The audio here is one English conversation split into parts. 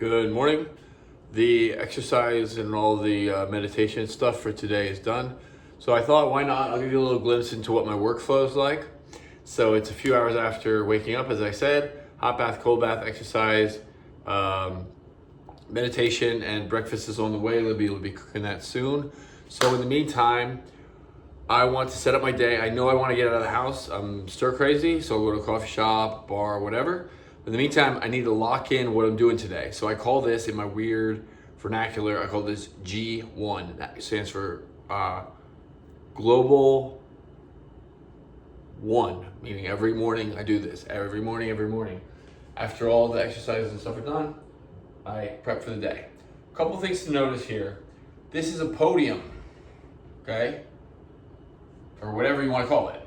Good morning. The exercise and all the meditation stuff for today is done. So I thought, why not? I'll give you a little glimpse into what my workflow is like. So it's a few hours after waking up, as I said. Hot bath, cold bath, exercise, meditation, and breakfast is on the way. Libby will be cooking that soon. So in the meantime, I want to set up my day. I know I want to get out of the house. I'm stir crazy, so I'll go to a coffee shop, bar, whatever. In the meantime, I need to lock in what I'm doing today. So I call this, in my weird vernacular, I call this G1. That stands for Global One, meaning every morning I do this. Every morning. After all the exercises and stuff are done, I prep for the day. A couple things to notice here. This is a podium, okay? Or whatever you want to call it.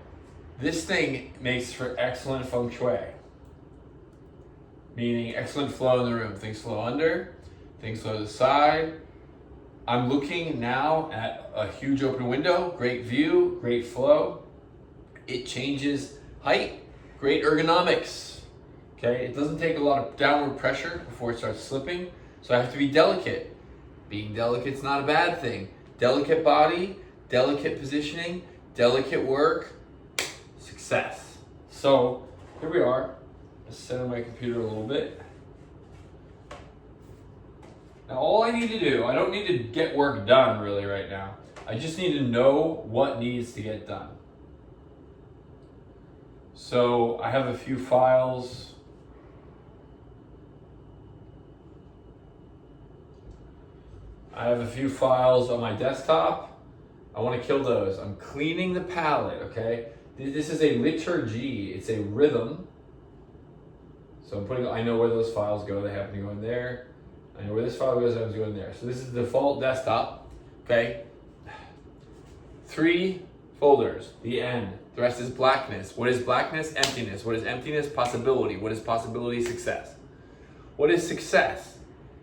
This thing makes for excellent feng shui. Meaning excellent flow in the room. Things flow under, things flow to the side. I'm looking now at a huge open window, great view, great flow. It changes height, great ergonomics. Okay, it doesn't take a lot of downward pressure before it starts slipping, so I have to be delicate. Being delicate's not a bad thing. Delicate body, delicate positioning, delicate work, success. So here we are. Let's center my computer a little bit. Now all I need to do, I don't need to get work done really right now. I just need to know what needs to get done. So I have a few files. On my desktop. I want to kill those. I'm cleaning the palette, okay? This is a liturgy. It's a rhythm. So I know where those files go. They happen to go in there. I know where this file goes. It happens to go in there. So this is the default desktop, okay? 3 folders, the end. The rest is blackness. What is blackness? Emptiness. What is emptiness? Possibility. What is possibility? Success. What is success?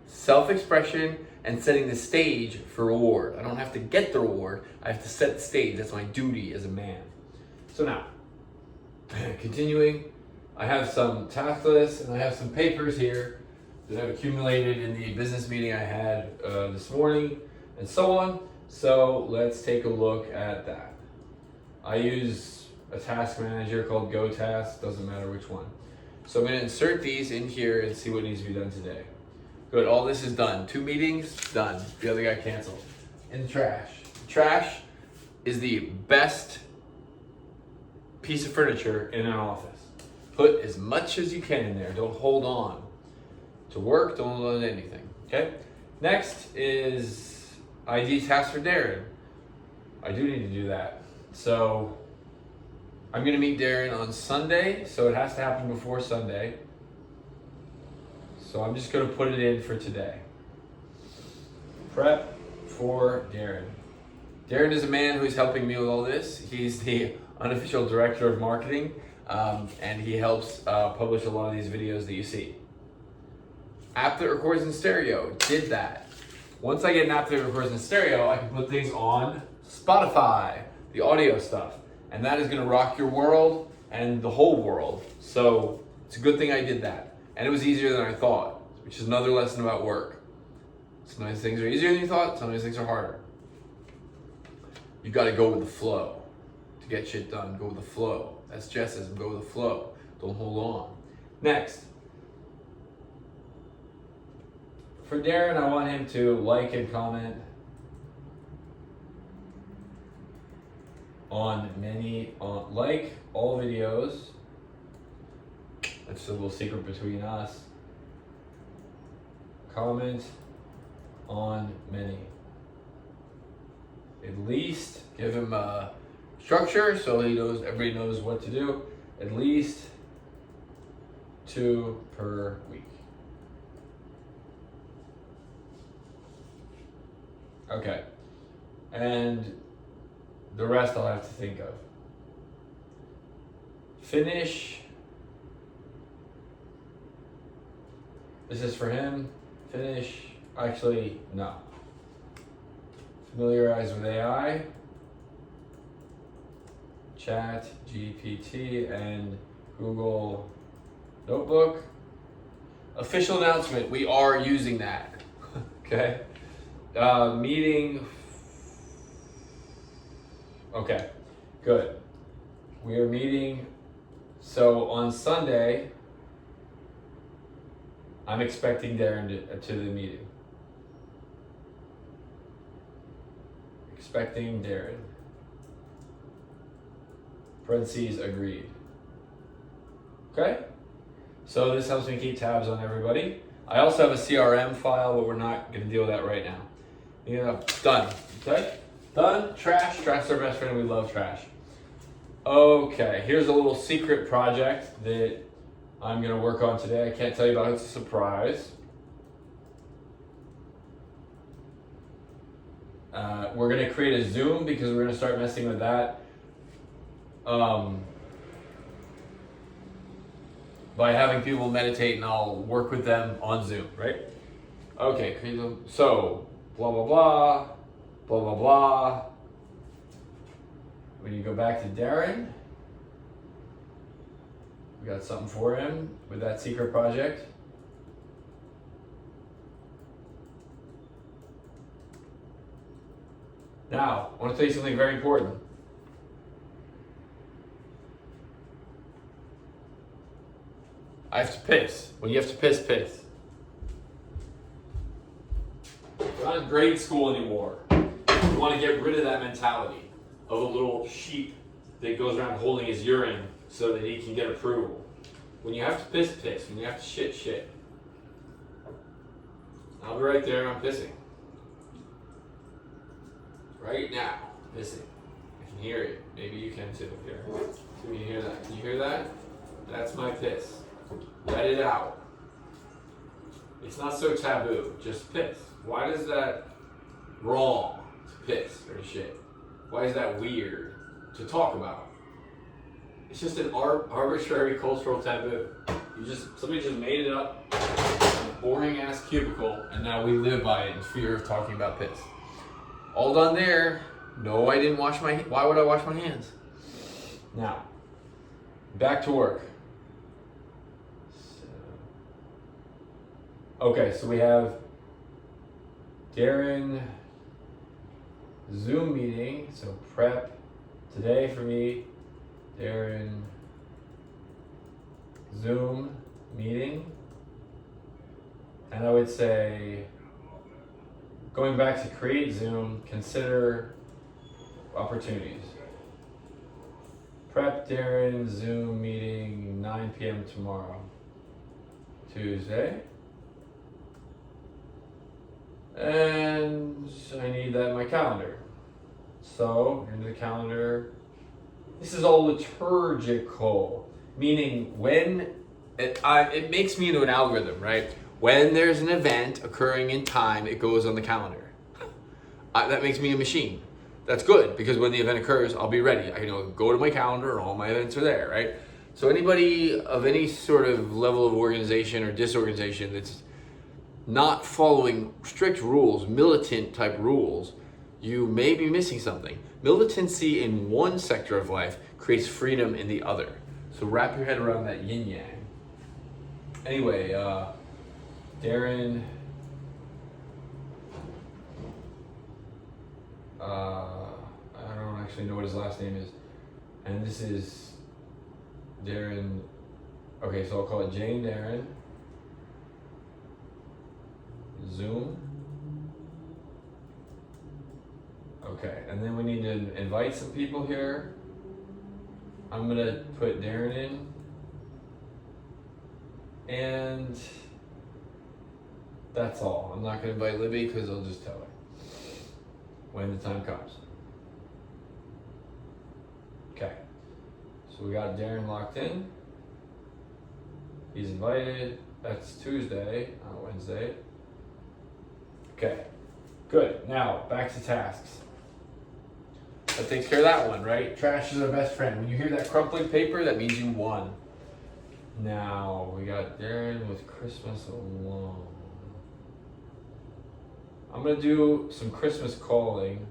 Self-expression and setting the stage for reward. I don't have to get the reward. I have to set the stage. That's my duty as a man. So now, continuing, I have some task lists and I have some papers here that I've accumulated in the business meeting I had this morning and so on. So let's take a look at that. I use a task manager called GoTask, doesn't matter which one. So I'm going to insert these in here and see what needs to be done today. Good, all this is done. 2 meetings, done. The other guy canceled. In the trash. Trash is the best piece of furniture in an office. Put as much as you can in there. Don't hold on to work. Don't hold on to anything. Okay? Next is ID task for Darren. I do need to do that. So I'm going to meet Darren on Sunday. So it has to happen before Sunday. So I'm just going to put it in for today. Prep for Darren. Darren is a man who's helping me with all this. He's the unofficial director of marketing. And he helps publish a lot of these videos that you see. App that records in stereo, did that. Once I get an app that records in stereo, I can put things on Spotify, the audio stuff. And that is gonna rock your world and the whole world. So it's a good thing I did that. And it was easier than I thought, which is another lesson about work. Sometimes things are easier than you thought, sometimes things are harder. You gotta go with the flow. To get shit done, go with the flow. That's Jesism, go with the flow. Don't hold on. Next. For Darren, I want him to like and comment like all videos. That's a little secret between us. Comment on many. At least give him a structure so everybody knows what to do. At least 2 per week. Okay. And the rest I'll have to think of. Finish. This is for him. Finish. Actually, no. Familiarize with AI. Chat, GPT, and Google Notebook. Official announcement, we are using that. Okay? Meeting. Okay, good. We are meeting. So on Sunday, I'm expecting Darren to the meeting. Expecting Darren. Parentheses, agreed. Okay? So this helps me keep tabs on everybody. I also have a CRM file, but we're not going to deal with that right now. Done. Okay? Done. Trash. Trash is our best friend. We love trash. Okay, here's a little secret project that I'm going to work on today. I can't tell you about it. It's a surprise. We're going to create a Zoom because we're going to start messing with that. By having people meditate, and I'll work with them on Zoom, right? Okay, so blah, blah, blah, blah, blah, blah. When you go back to Darren, we got something for him with that secret project. Now, I want to tell you something very important. I have to piss. When you have to piss, piss. We're not in grade school anymore. We want to get rid of that mentality of a little sheep that goes around holding his urine so that he can get approval. When you have to piss, piss. When you have to shit, shit. I'll be right there, I'm pissing. Right now, pissing. I can hear it. Maybe you can too. Here. Can you hear that? Can you hear that? That's my piss. Let it out. It's not so taboo. Just piss. Why is that wrong to piss or to shit? Why is that weird to talk about? It's just an arbitrary cultural taboo. Somebody just made it up in a boring ass cubicle, and now we live by it in fear of talking about piss. All done there. No, I didn't wash my. Why would I wash my hands? Now, back to work. Okay, so we have Darren Zoom meeting. So prep today for me. Darren Zoom meeting. And I would say, going back to create Zoom, consider opportunities. Prep Darren Zoom meeting 9 p.m. tomorrow. Tuesday. And I need that in my calendar. So, into the calendar. This is all liturgical, meaning when it makes me into an algorithm, right? When there's an event occurring in time, it goes on the calendar. That makes me a machine. That's good, because when the event occurs, I'll be ready. I can go to my calendar, and all my events are there, right? So anybody of any sort of level of organization or disorganization that's not following strict rules, militant type rules, you may be missing something. Militancy in one sector of life creates freedom in the other. So wrap your head around that yin yang. Anyway, Darren, I don't actually know what his last name is. And this is Darren, okay, so I'll call it Jane Darren. Zoom. Okay, and then we need to invite some people here. I'm gonna put Darren in. And that's all. I'm not gonna invite Libby because I'll just tell her when the time comes. Okay, so we got Darren locked in. He's invited. That's Tuesday, not Wednesday. Okay, good. Now, back to tasks. That takes care of that one, right? Trash is our best friend. When you hear that crumpling paper, that means you won. Now, we got Darren with Christmas alone. I'm going to do some Christmas calling.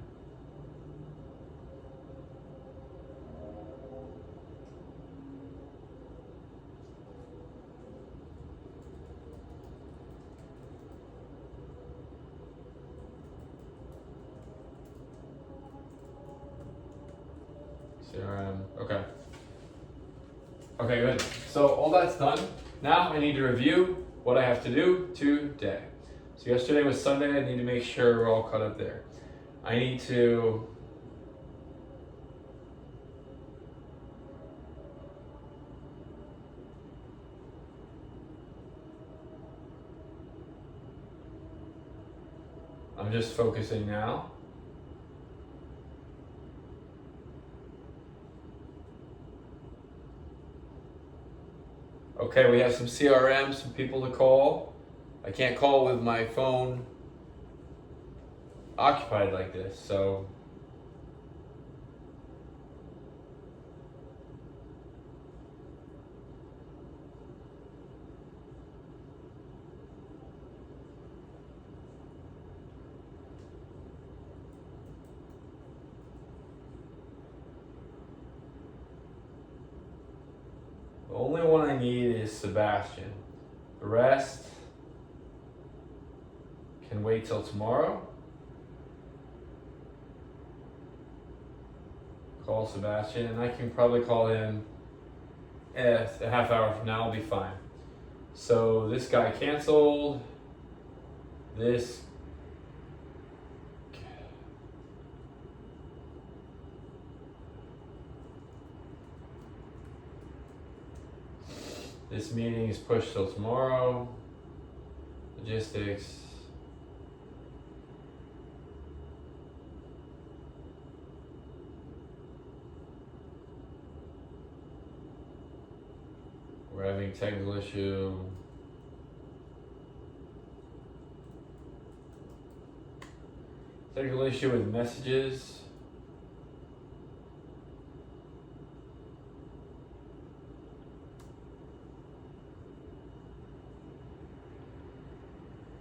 CRM. Okay. Okay, good. So all that's done. Now I need to review what I have to do today. So yesterday was Sunday. I need to make sure we're all caught up there. I need to I'm just focusing now. Okay, we have some CRM, some people to call. I can't call with my phone occupied like this, so the only one I need is Sebastian. The rest can wait till tomorrow. Call Sebastian, and I can probably call him a half hour from now. I'll be fine. So this guy canceled. This meeting is pushed till tomorrow. Logistics. We're having technical issue. Technical issue with messages.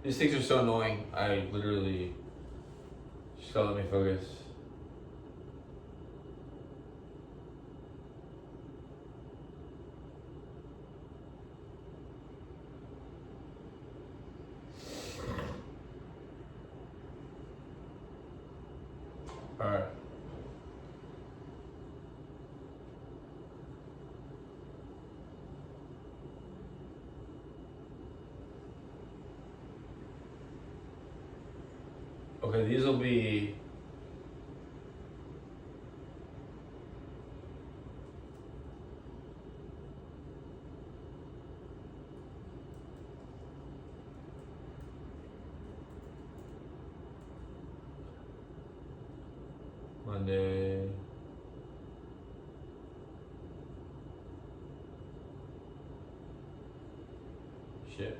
These things are so annoying. I literally just gotta let me focus. Alright. Okay, these will be Monday. Shit.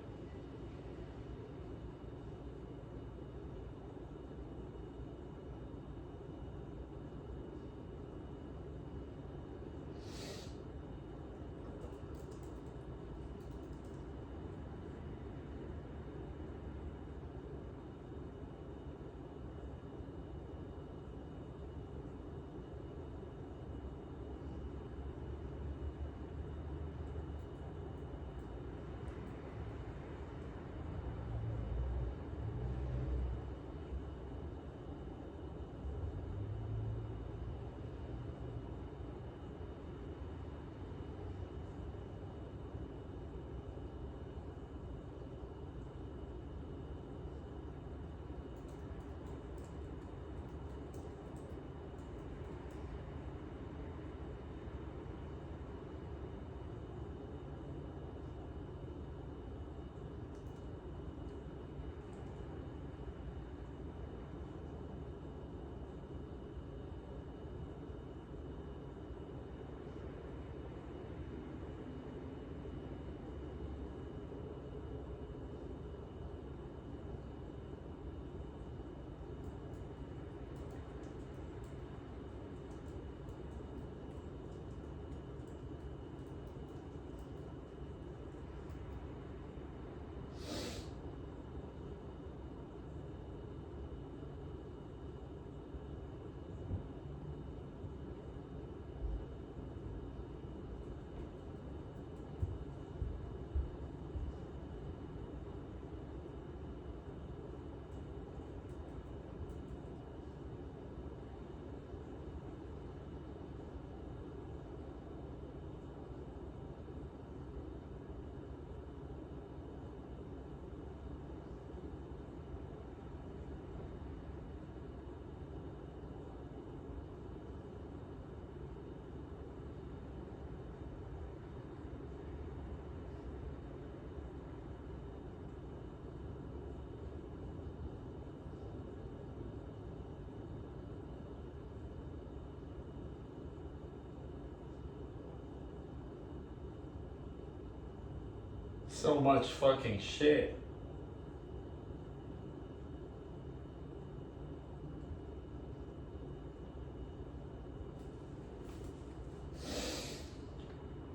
So much fucking shit.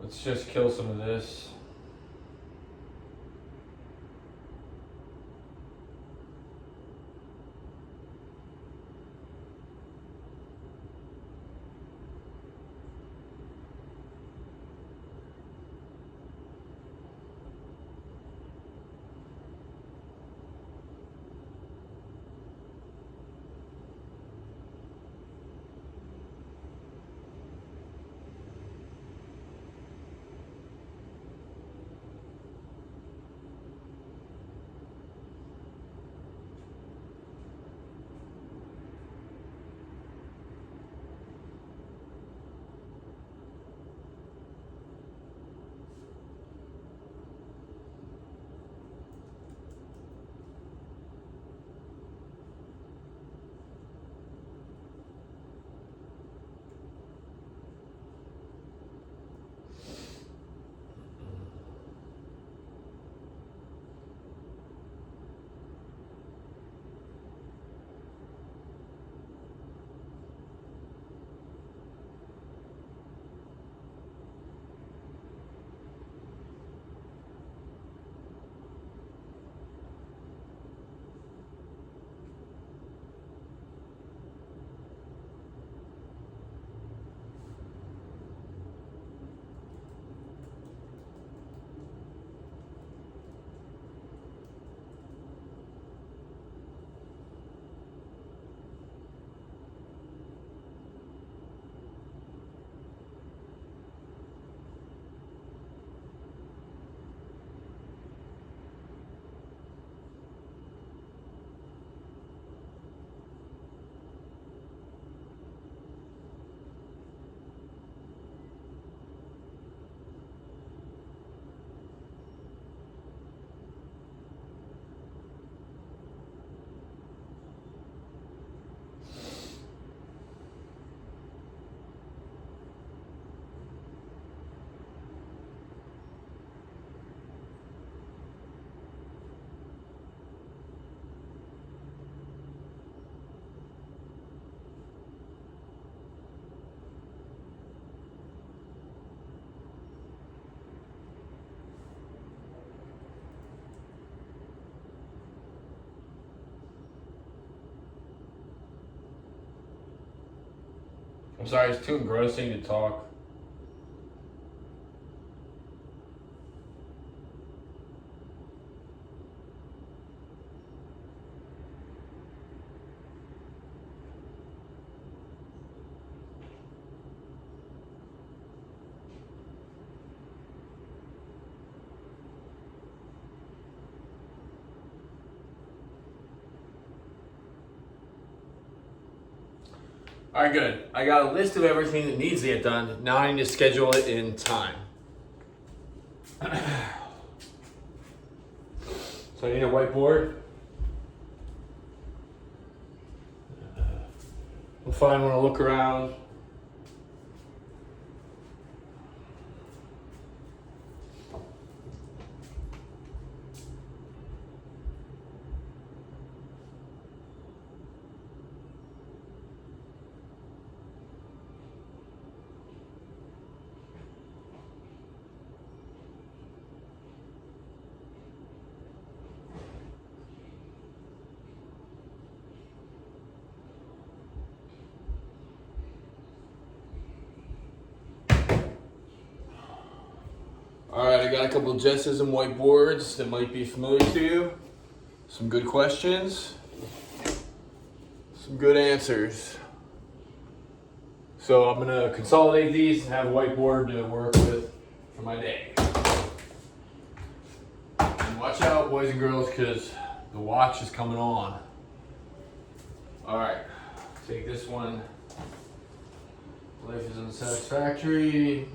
Let's just kill some of this. I'm sorry, it's too engrossing to talk. All right, good. I got a list of everything that needs to get done. Now I need to schedule it in time. So I need a whiteboard. We'll find one to look around. All right, I got a couple of Jesism whiteboards that might be familiar to you. Some good questions, some good answers. So I'm gonna consolidate these and have a whiteboard to work with for my day. And watch out, boys and girls, because the watch is coming on. All right, take this one. Life is unsatisfactory.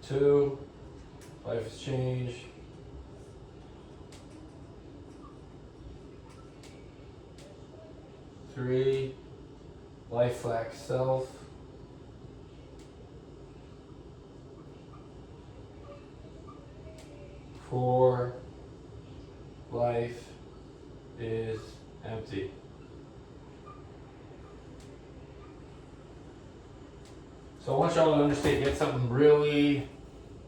Two, life has changed. 3, life lacks self. 4, life is empty. So I want y'all to understand, get something really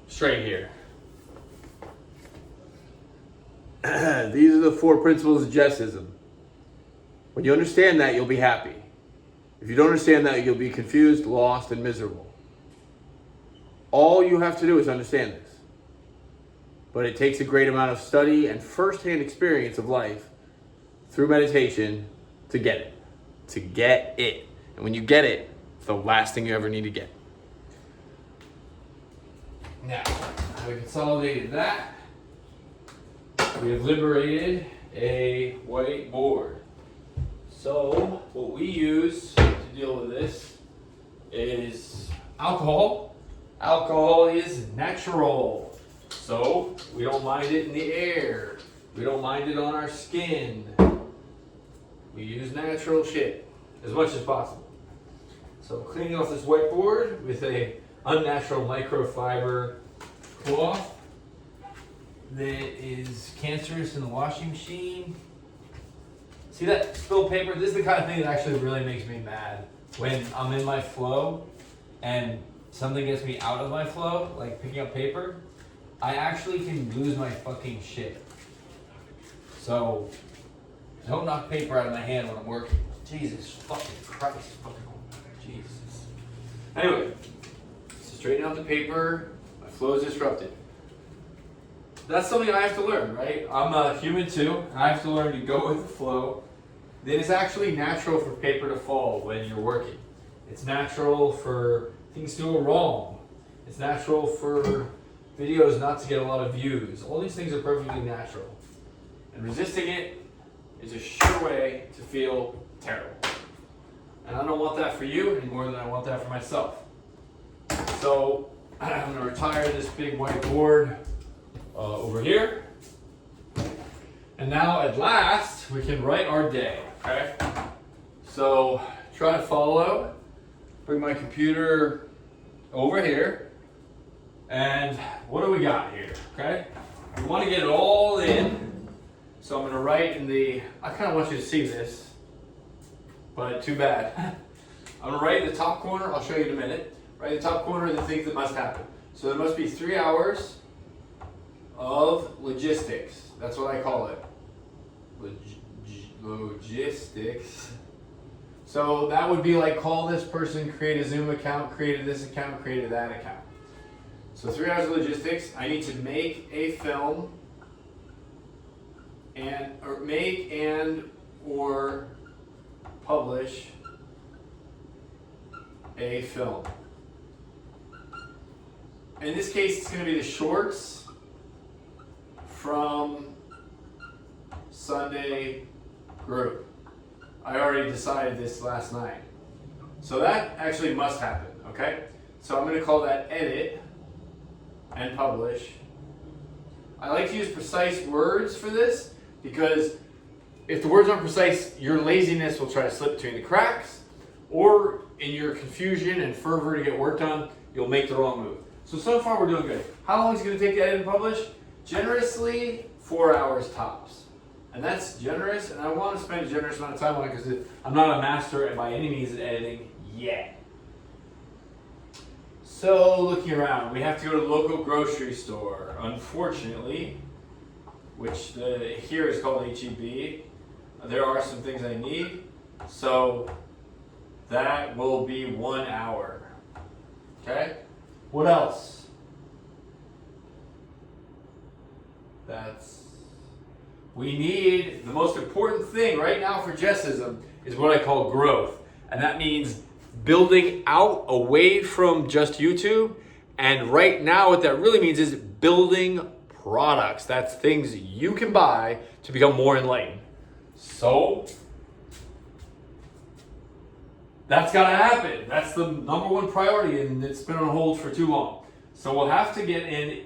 straight here. These are the 4 principles of Jesism. When you understand that, you'll be happy. If you don't understand that, you'll be confused, lost, and miserable. All you have to do is understand this. But it takes a great amount of study and first-hand experience of life through meditation to get it. To get it. And when you get it, it's the last thing you ever need to get. Now, we consolidated that. We have liberated a whiteboard. So, what we use to deal with this is alcohol. Alcohol is natural. So, we don't mind it in the air. We don't mind it on our skin. We use natural shit as much as possible. So, cleaning off this whiteboard with a unnatural microfiber cloth that is cancerous in the washing machine. See that spilled paper? This is the kind of thing that actually really makes me mad. When I'm in my flow and something gets me out of my flow, like picking up paper, I actually can lose my fucking shit. So, don't knock paper out of my hand when I'm working. Jesus fucking Christ. Fucking Jesus. Anyway, so straighten out the paper. My flow is disrupted. That's something I have to learn, right? I'm a human too. I have to learn to go with the flow. It is actually natural for paper to fall when you're working. It's natural for things to go wrong. It's natural for videos not to get a lot of views. All these things are perfectly natural. And resisting it is a sure way to feel terrible. And I don't want that for you any more than I want that for myself. So I'm going to retire this big whiteboard over here. And now at last we can write our day, okay? So try to follow. Bring my computer over here. And what do we got here, okay? We want to get it all in. So I'm going to write in the, I kind of want you to see this, but too bad. I'm going to write in the top corner, I'll show you in a minute. Write in the top corner the things that must happen. So there must be 3 hours of logistics. That's what I call it. Logistics. So that would be like call this person, create a Zoom account, created this account, created that account. So 3 hours of logistics. I need to make a film or publish a film. In this case, it's going to be the shorts from Sunday group. I already decided this last night. So that actually must happen, okay? So I'm going to call that edit and publish. I like to use precise words for this because if the words aren't precise, your laziness will try to slip between the cracks, or in your confusion and fervor to get work done, you'll make the wrong move. So far we're doing good. How long is it going to take to edit and publish? Generously, 4 hours tops. And that's generous, and I want to spend a generous amount of time on it because I'm not a master by any means at editing yet. So looking around, we have to go to the local grocery store. Unfortunately, which here is called HEB, there are some things I need. So that will be 1 hour. Okay? What else? We need, the most important thing right now for Jesism is what I call growth. And that means building out away from just YouTube. And right now what that really means is building products. That's things you can buy to become more enlightened. So that's got to happen. That's the number one priority, and it's been on hold for too long. So we'll have to get in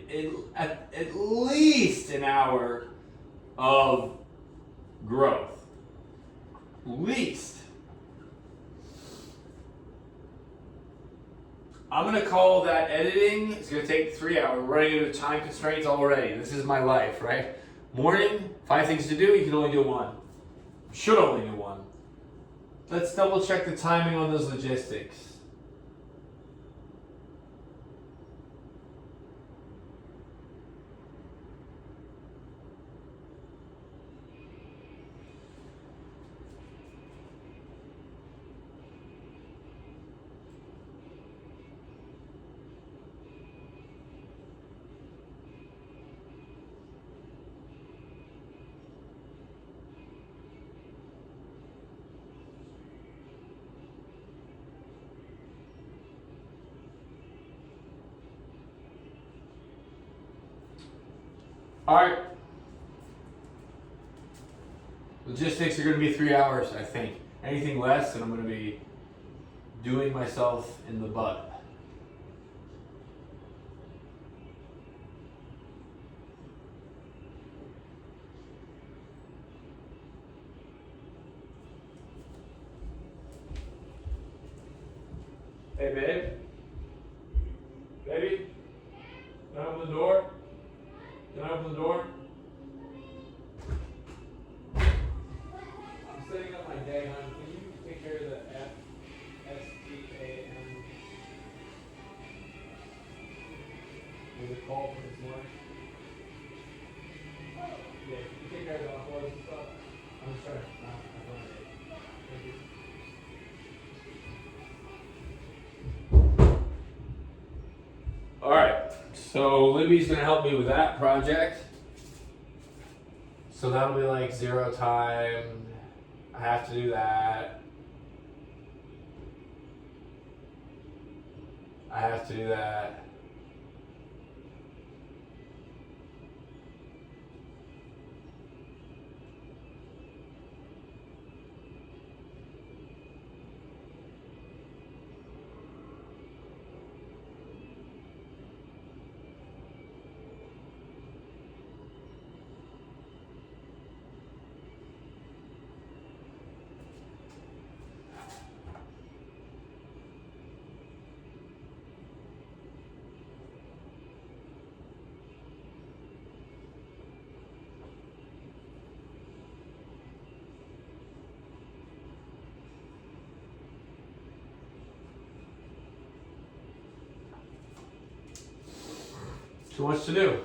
at least an hour of growth. Least. I'm gonna call that editing. It's gonna take 3 hours. We're running into time constraints already. This is my life, right? Morning, 5 things to do. You can only do one. Should only do one. Let's double check the timing on those logistics. All right. Logistics are going to be 3 hours, I think. Anything less, and I'm going to be doing myself in the butt. Hey, babe. Baby? Can I open the door? Can I open the door? I'm setting up my day, hon. Can you take care of the FSTAM? Was it called for this morning? Yeah, can you take care of the uploads and stuff? I'm just trying to not accommodate. Thank you. All right, so Libby's gonna help me with that project. So that'll be like 0 time. I have to do that. I have to do that. Too much to do.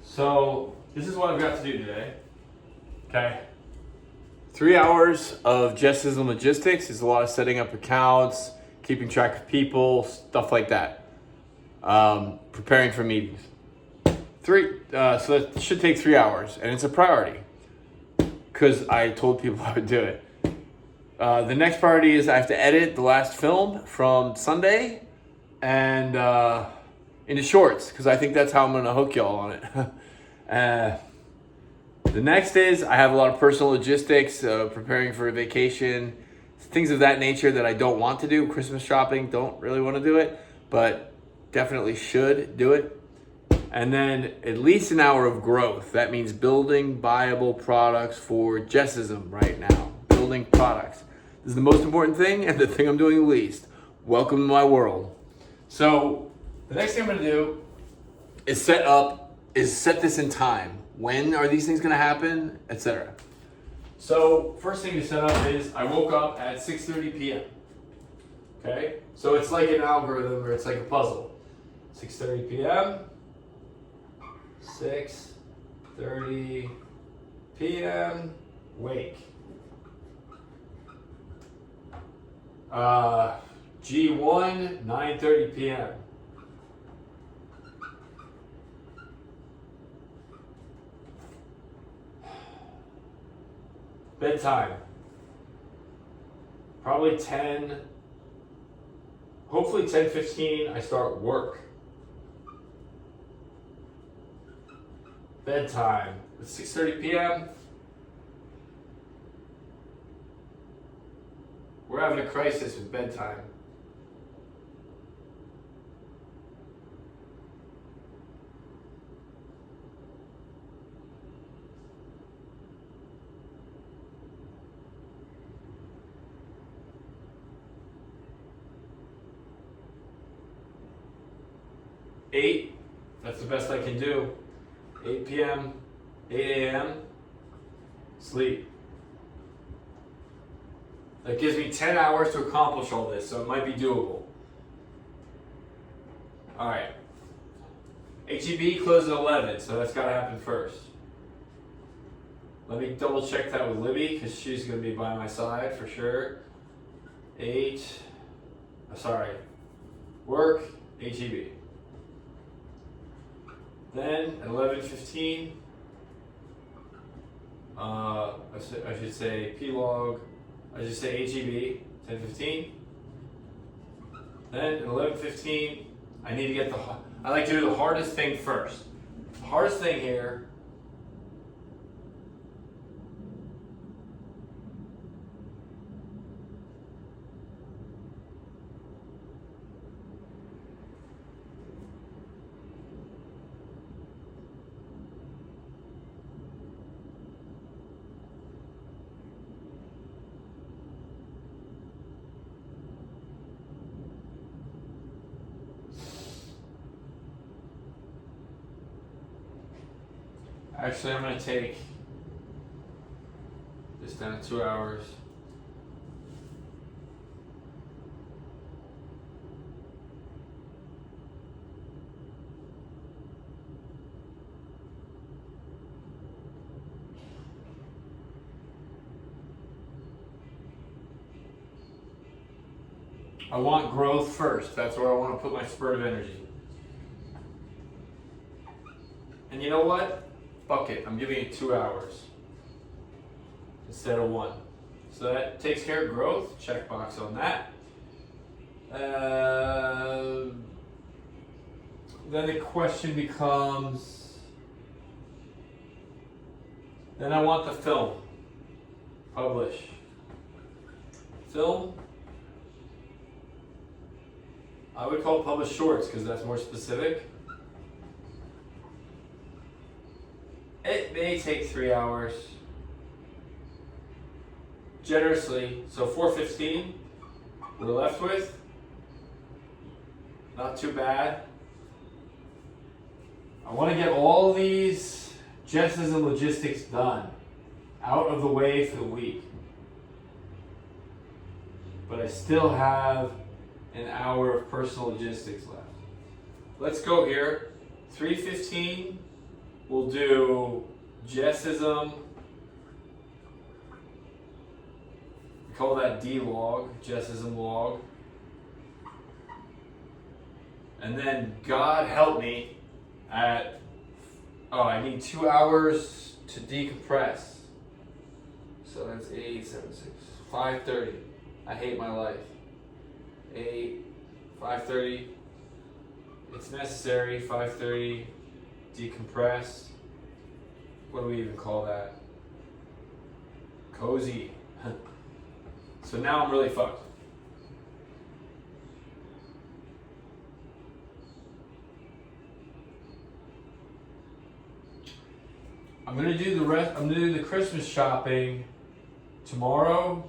So this is what I've got to do today. Okay. 3 hours of Jesism logistics is a lot of setting up accounts, keeping track of people, stuff like that. Preparing for meetings. So that should take 3 hours, and it's a priority because I told people I would do it. The next priority is I have to edit the last film from Sunday and into shorts because I think that's how I'm going to hook y'all on it. The next is I have a lot of personal logistics, preparing for a vacation, things of that nature that I don't want to do. Christmas shopping, don't really want to do it, but definitely should do it. And then at least an hour of growth. That means building viable products for Jesism right now. Building products. This is the most important thing and the thing I'm doing the least. Welcome to my world. So the next thing I'm going to do is set this in time. When are these things going to happen, etc. So first thing to set up is I woke up at 6:30 p.m. Okay, so it's like an algorithm or it's like a puzzle. 6:30 p.m. 6:30 p.m. Wake. G1 9:30 p.m. Bedtime. Probably 10. Hopefully 10:15 I start work. Bedtime. It's 6:30 p.m. We're having a crisis with bedtime. 8. That's the best I can do. 8 p.m., 8 a.m., sleep. That gives me 10 hours to accomplish all this, so it might be doable. All right. HEB closes at 11, so that's got to happen first. Let me double check that with Libby, because she's going to be by my side for sure. 8, work, HEB. Then at 11:15, I should say P-log, I should say HEB, 10:15. Then at 11:15, I need to get I like to do the hardest thing first. The hardest thing here actually, I'm going to take this down to 2 hours. I want growth first. That's where I want to put my spurt of energy. And you know what? Fuck it. I'm giving it 2 hours instead of 1. So that takes care of growth. Check box on that. Then the question becomes, then I want the film. Publish. Film. I would call it publish shorts because that's more specific. It may take 3 hours. Generously, so 4:15 we're left with. Not too bad. I want to get all these Jesism logistics done, out of the way for the week. But I still have an hour of personal logistics left. Let's go here. 3:15, we'll do Jesism. We call that D log, Jesism log. And then God help me at, I need 2 hours to decompress. So that's 8, 7, 6, 5:30. I hate my life. 5:30, it's necessary. 5:30, decompress. What do we even call that? Cozy. So now I'm really fucked. I'm gonna do the Christmas shopping tomorrow.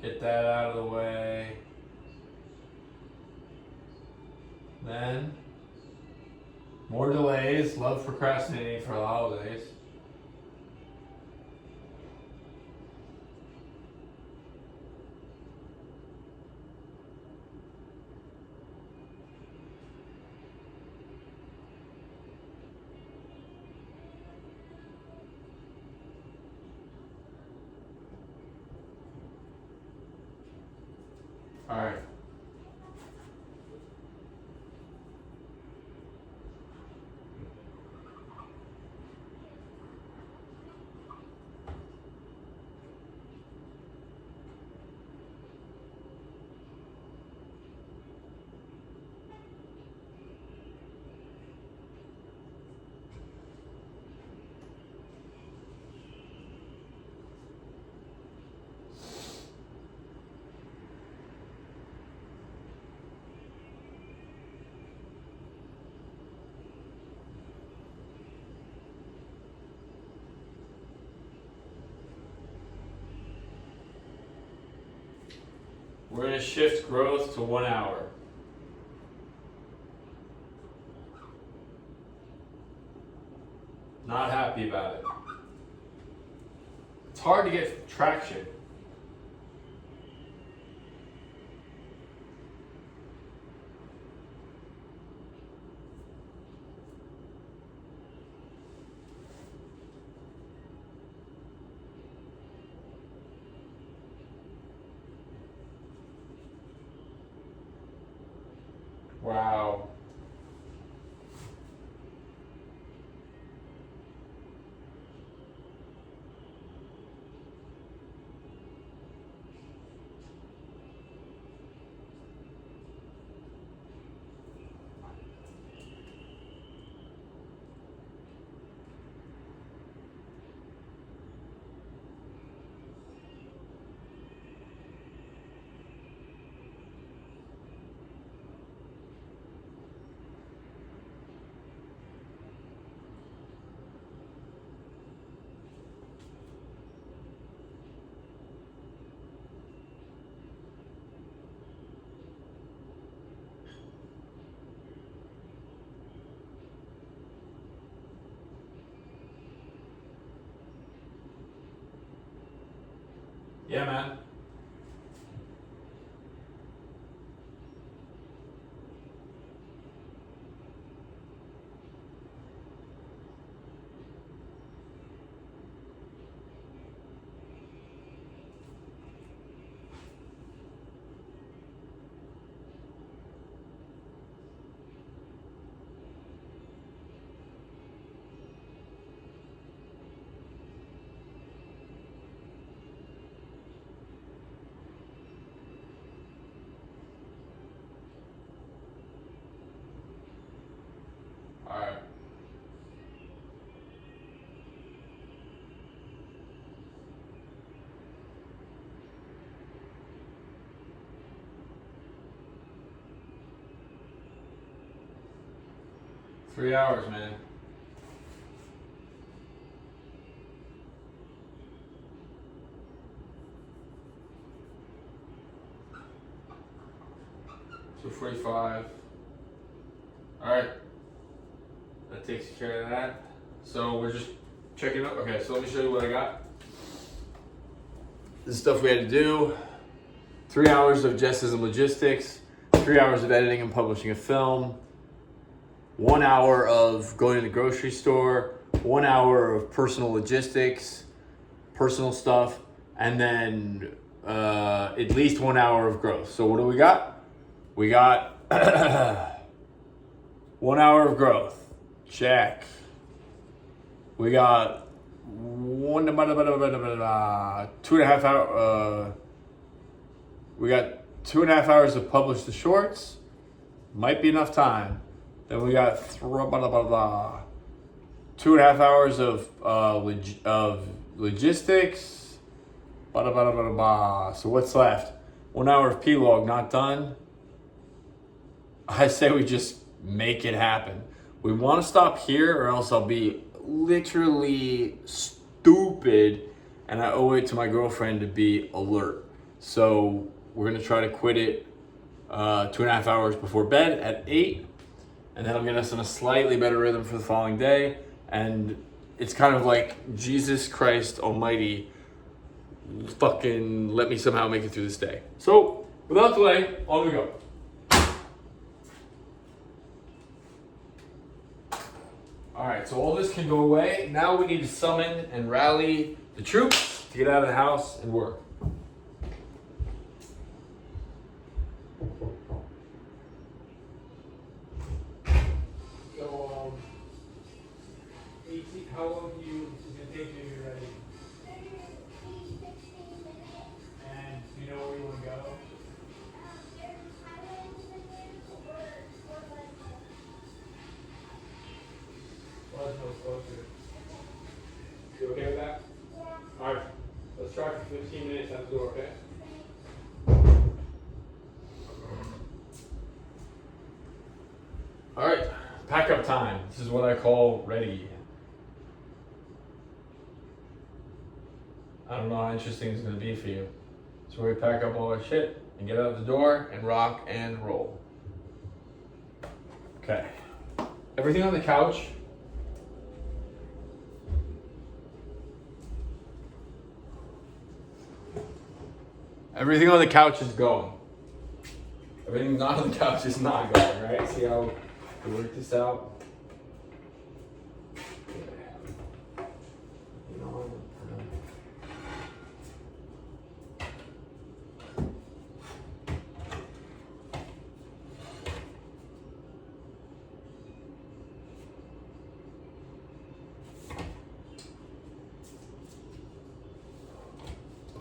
Get that out of the way. Then, more delays. Love procrastinating for the holidays. All right. We're going to shift growth to 1 hour. Not happy about it. It's hard to get traction. Wow. Yeah, man. All right. Three hours, man. So 45. All right. That takes care of that. So we're just checking up. Okay, so let me show you what I got. This stuff we had to do. 3 hours of Jesism logistics, 3 hours of editing and publishing a film, 1 hour of going to the grocery store, 1 hour of personal logistics, personal stuff, and then at least 1 hour of growth. So what do we got? We got 1 hour of growth. Check. We got 2.5 hours. We got 2.5 hours to publish the shorts. Might be enough time. Then we got 2.5 hours of logistics. So what's left? 1 hour of P-log not done. I say we just make it happen. We want to stop here or else I'll be literally stupid and I owe it to my girlfriend to be alert. So we're going to try to quit it 2.5 hours before bed at 8. And that'll get us in a slightly better rhythm for the following day. And it's kind of like Jesus Christ Almighty fucking let me somehow make it through this day. So without delay, on we go. All right, so all this can go away. Now we need to summon and rally the troops to get out of the house and work. So, 18, how long do you is it gonna take you to get ready? And do you know where you want to go? Closer. You okay with that? Yeah. Alright, let's try for 15 minutes at the door, okay? Alright, pack up time. This is what I call ready. I don't know how interesting it's going to be for you. So we pack up all our shit and get out the door and rock and roll. Okay. Everything on the couch. Everything on the couch is going. Everything not on the couch is not going, right? See how we work this out?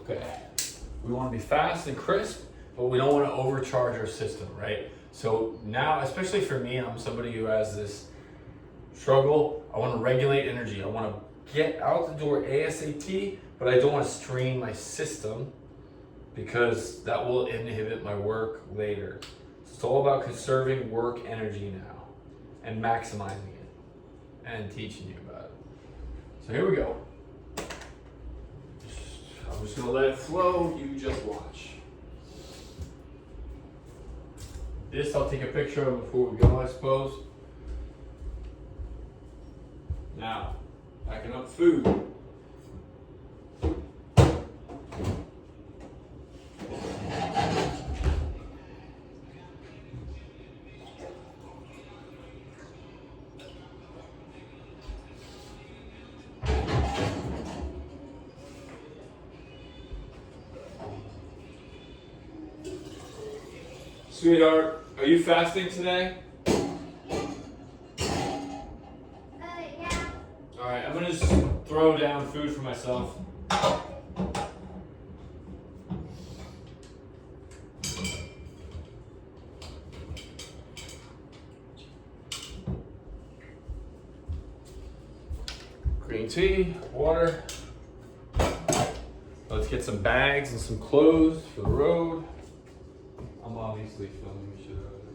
Okay. We want to be fast and crisp, but we don't want to overcharge our system, right? So now, especially for me, I'm somebody who has this struggle. I want to regulate energy. I want to get out the door ASAP, but I don't want to strain my system because that will inhibit my work later. So it's all about conserving work energy now and maximizing it and teaching you about it. So here we go. I'm just gonna let it flow, you just watch. This I'll take a picture of before we go, I suppose. Now, packing up food. Sweetheart, are you fasting today? Yeah. Alright, I'm gonna just throw down food for myself. Green tea, water. Let's get some bags and some clothes for the road. I'm obviously filming shit out of it.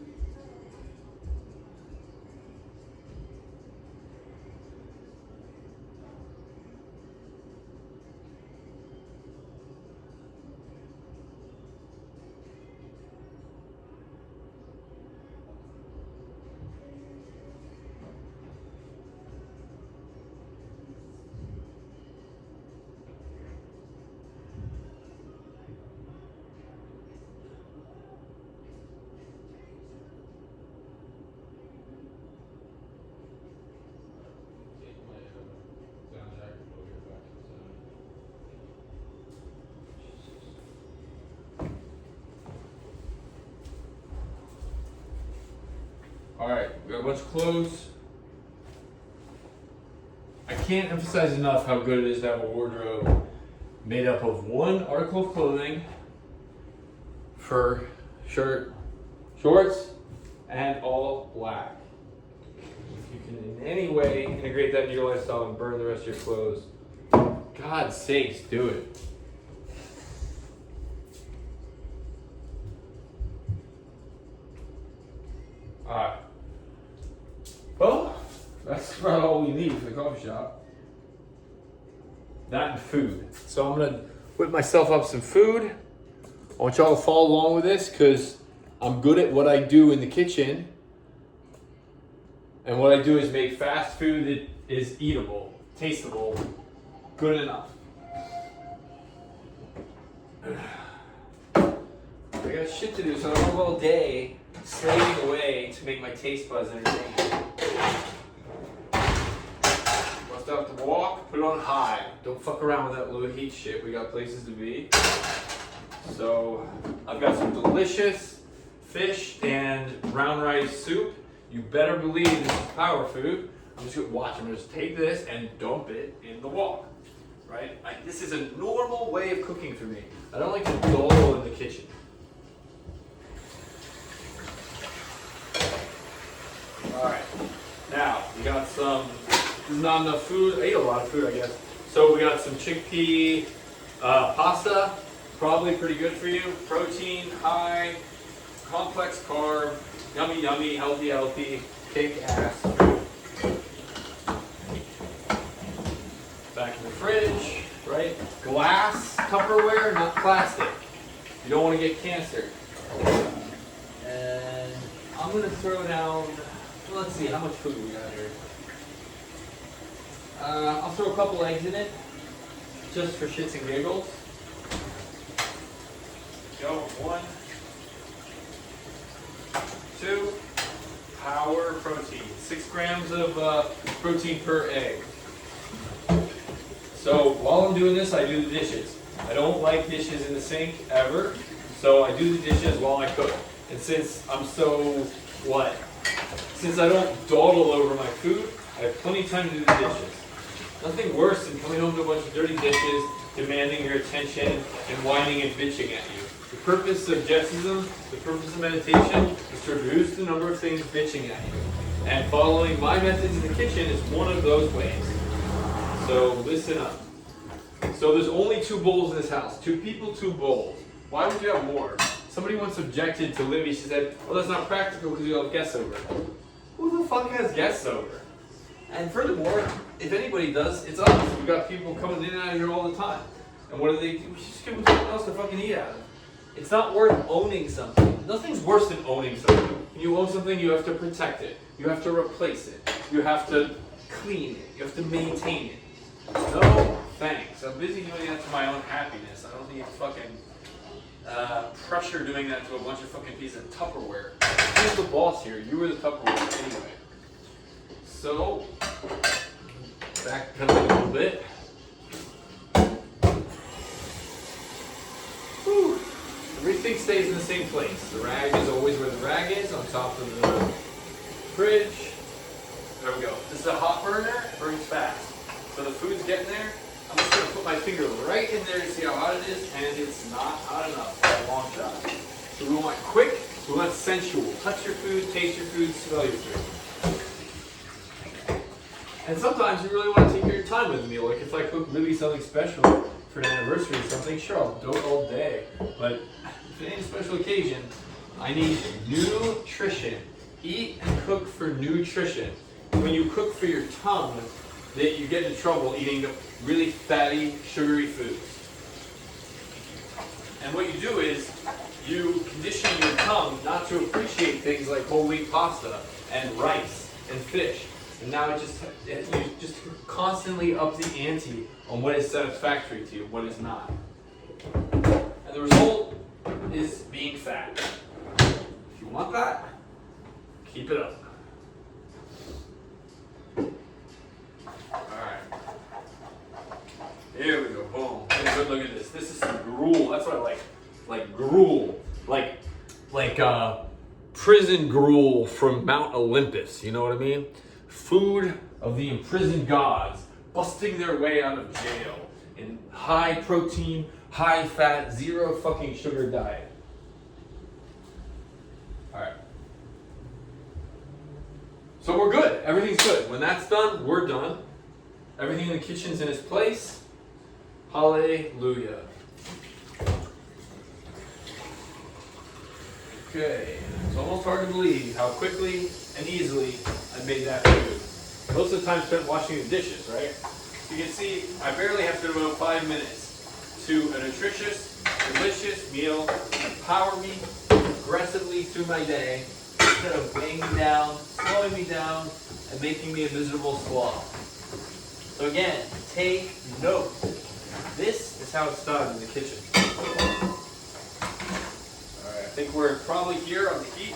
Alright, we got a bunch of clothes. I can't emphasize enough how good it is to have a wardrobe made up of one article of clothing for shirt, shorts, and all black. If you can in any way integrate that into your lifestyle and burn the rest of your clothes, God's sakes, do it. Alright. Well, that's about all we need for the coffee shop. That and food. So I'm gonna whip myself up some food. I want y'all to follow along with this because I'm good at what I do in the kitchen. And what I do is make fast food that is eatable, tasteable, good enough. I got shit to do, so I have a little day slaving away to make my taste buds entertaining. Must have to walk, put it on high. Don't fuck around with that low heat shit. We got places to be. So I've got some delicious fish and brown rice soup. You better believe this is power food. I'm just gonna watch. I'm gonna just take this and dump it in the wok. Right? This is a normal way of cooking for me. I don't like to dull in the kitchen. Alright, now we got some, there's not enough food. I ate a lot of food, I guess. So we got some chickpea pasta, probably pretty good for you. Protein, high, complex carb, yummy, yummy, healthy, healthy, kick ass. Back in the fridge, right? Glass Tupperware, not plastic. You don't want to get cancer. And I'm going to throw down, well, let's see, how much food we got here? I'll throw a couple eggs in it, just for shits and giggles. Go, 1, 2, power protein. 6 grams of protein per egg. So while I'm doing this, I do the dishes. I don't like dishes in the sink ever, so I do the dishes while I cook. And since I'm since I don't dawdle over my food, I have plenty of time to do the dishes. Nothing worse than coming home to a bunch of dirty dishes, demanding your attention, and whining and bitching at you. The purpose of Jesism, the purpose of meditation, is to reduce the number of things bitching at you. And following my methods in the kitchen is one of those ways. So listen up. So there's only 2 bowls in this house. 2 people, 2 bowls. Why would you have more? Somebody once objected to Libby. She said, well, that's not practical because you'll have guests over. Who the fuck has guests over? And furthermore, if anybody does, it's us. We've got people coming in and out of here all the time. And what do? We just give them something else to fucking eat out of. It's not worth owning something. Nothing's worse than owning something. When you own something, you have to protect it. You have to replace it. You have to clean it. You have to maintain it. No thanks. I'm busy doing that to my own happiness. I don't need fucking pressure doing that to a bunch of fucking pieces of Tupperware. Who's the boss here? You were the Tupperware anyway. So, backpedaling a little bit. Whew. Everything stays in the same place. The rag is always where the rag is, on top of the fridge. There we go. This is a hot burner, it burns fast. So the food's getting there. I'm just going to put my finger right in there to see how hot it is, and it's not hot enough for a long shot. So we want quick, we want sensual. Touch your food, taste your food, smell your food. And sometimes you really want to take your time with a meal. Like if I cook Libby something special for an anniversary or something, sure, I'll do it all day. But if it ain't a special occasion, I need nutrition. Eat and cook for nutrition. When you cook for your tongue, that you get into trouble eating really fatty, sugary foods. And what you do is you condition your tongue not to appreciate things like whole wheat pasta and rice and fish. And now you just constantly up the ante on what is satisfactory to you, what is not. And the result is being fat. If you want that, keep it up. Alright. Here we go. Boom. Take a good look at this. This is some gruel. That's what I like. Like gruel. Like prison gruel from Mount Olympus. You know what I mean? Food of the imprisoned gods, busting their way out of jail in high protein, high fat, 0 fucking sugar diet. Alright. So we're good. Everything's good. When that's done, we're done. Everything in the kitchen's in its place. Hallelujah. Okay. It's almost hard to believe how quickly and easily I made that food. Most of the time spent washing the dishes, right? You can see I barely have to devote 5 minutes to a nutritious, delicious meal that power me aggressively through my day instead of weighing me down, slowing me down, and making me a miserable sloth. So again, take note. This is how it's done in the kitchen. Alright, I think we're probably here on the heat.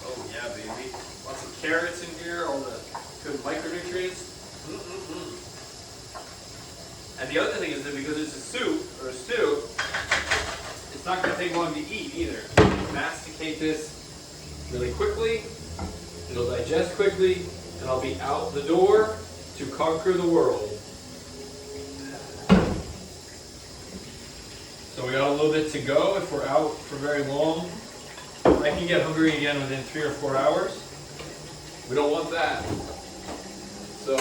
Oh yeah, baby. Lots of carrots in here, all the good micronutrients. And the other thing is that because it's a soup or a stew, it's not going to take long to eat either. Masticate this really quickly, it'll digest quickly, and I'll be out the door to conquer the world. So we got a little bit to go if we're out for very long. I can get hungry again within 3 or 4 hours. We don't want that. So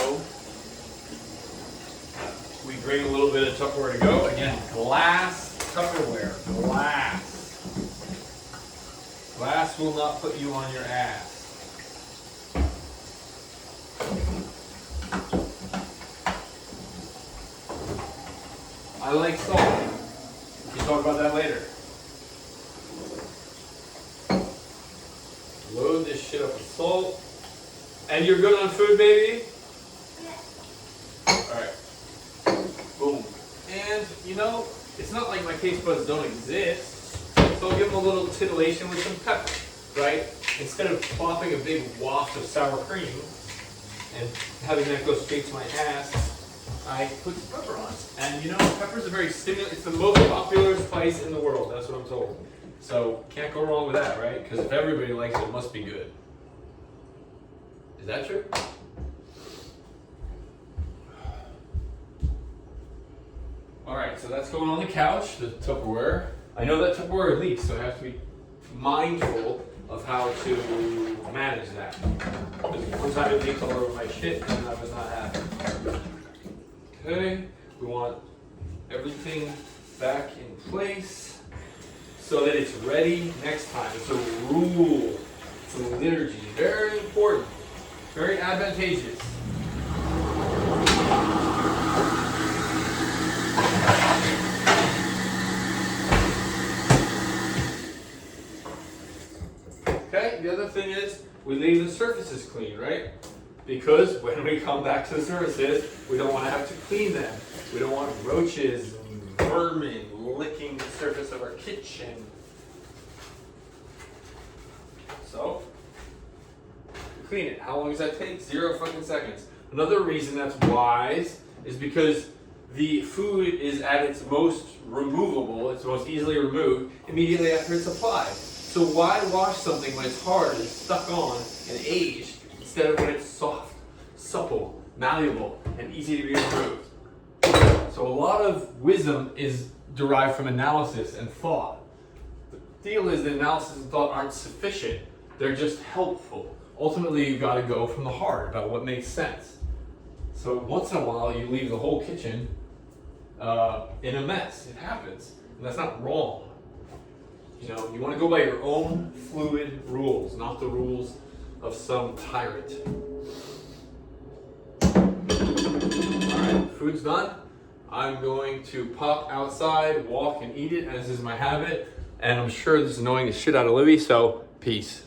we bring a little bit of Tupperware to go. Again, glass Tupperware. Glass. Glass will not put you on your ass. I like salt. We can talk about that later. shit up with salt. And you're good on food, baby? Yeah. Alright. Boom. And, you know, it's not like my taste buds don't exist. So I'll give them a little titillation with some pepper, right? Instead of plopping a big waft of sour cream and having that go straight to my ass, I put some pepper on. And you know, pepper's a very stimulant, it's the most popular spice in the world, that's what I'm told. So, can't go wrong with that, right? Because if everybody likes it, it must be good. Is that true? Alright, so that's going on the couch, the Tupperware. I know that Tupperware leaks, so I have to be mindful of how to manage that. Because one time it leaked all over my shit and I was not happy. Okay, we want everything back in place so that it's ready next time. It's a rule, it's a liturgy, very important, very advantageous. Okay, the other thing is we leave the surfaces clean, right? Because when we come back to the surfaces, we don't want to have to clean them. We don't want roaches and vermin licking the surface of our kitchen. So, we clean it. How long does that take? 0 fucking seconds. Another reason that's wise is because the food is at its most removable, it's most easily removed immediately after it's applied. So why wash something when it's hard and stuck on and aged instead of when it's soft, supple, malleable, and easy to be removed? So a lot of wisdom is derived from analysis and thought. The deal is that analysis and thought aren't sufficient. They're just helpful. Ultimately, you've got to go from the heart about what makes sense. So once in a while, you leave the whole kitchen in a mess. It happens. And that's not wrong. You know, you want to go by your own fluid rules, not the rules of some tyrant. Alright, food's done. I'm going to pop outside, walk, and eat it, as is my habit. And I'm sure this is annoying the shit out of Libby, so peace.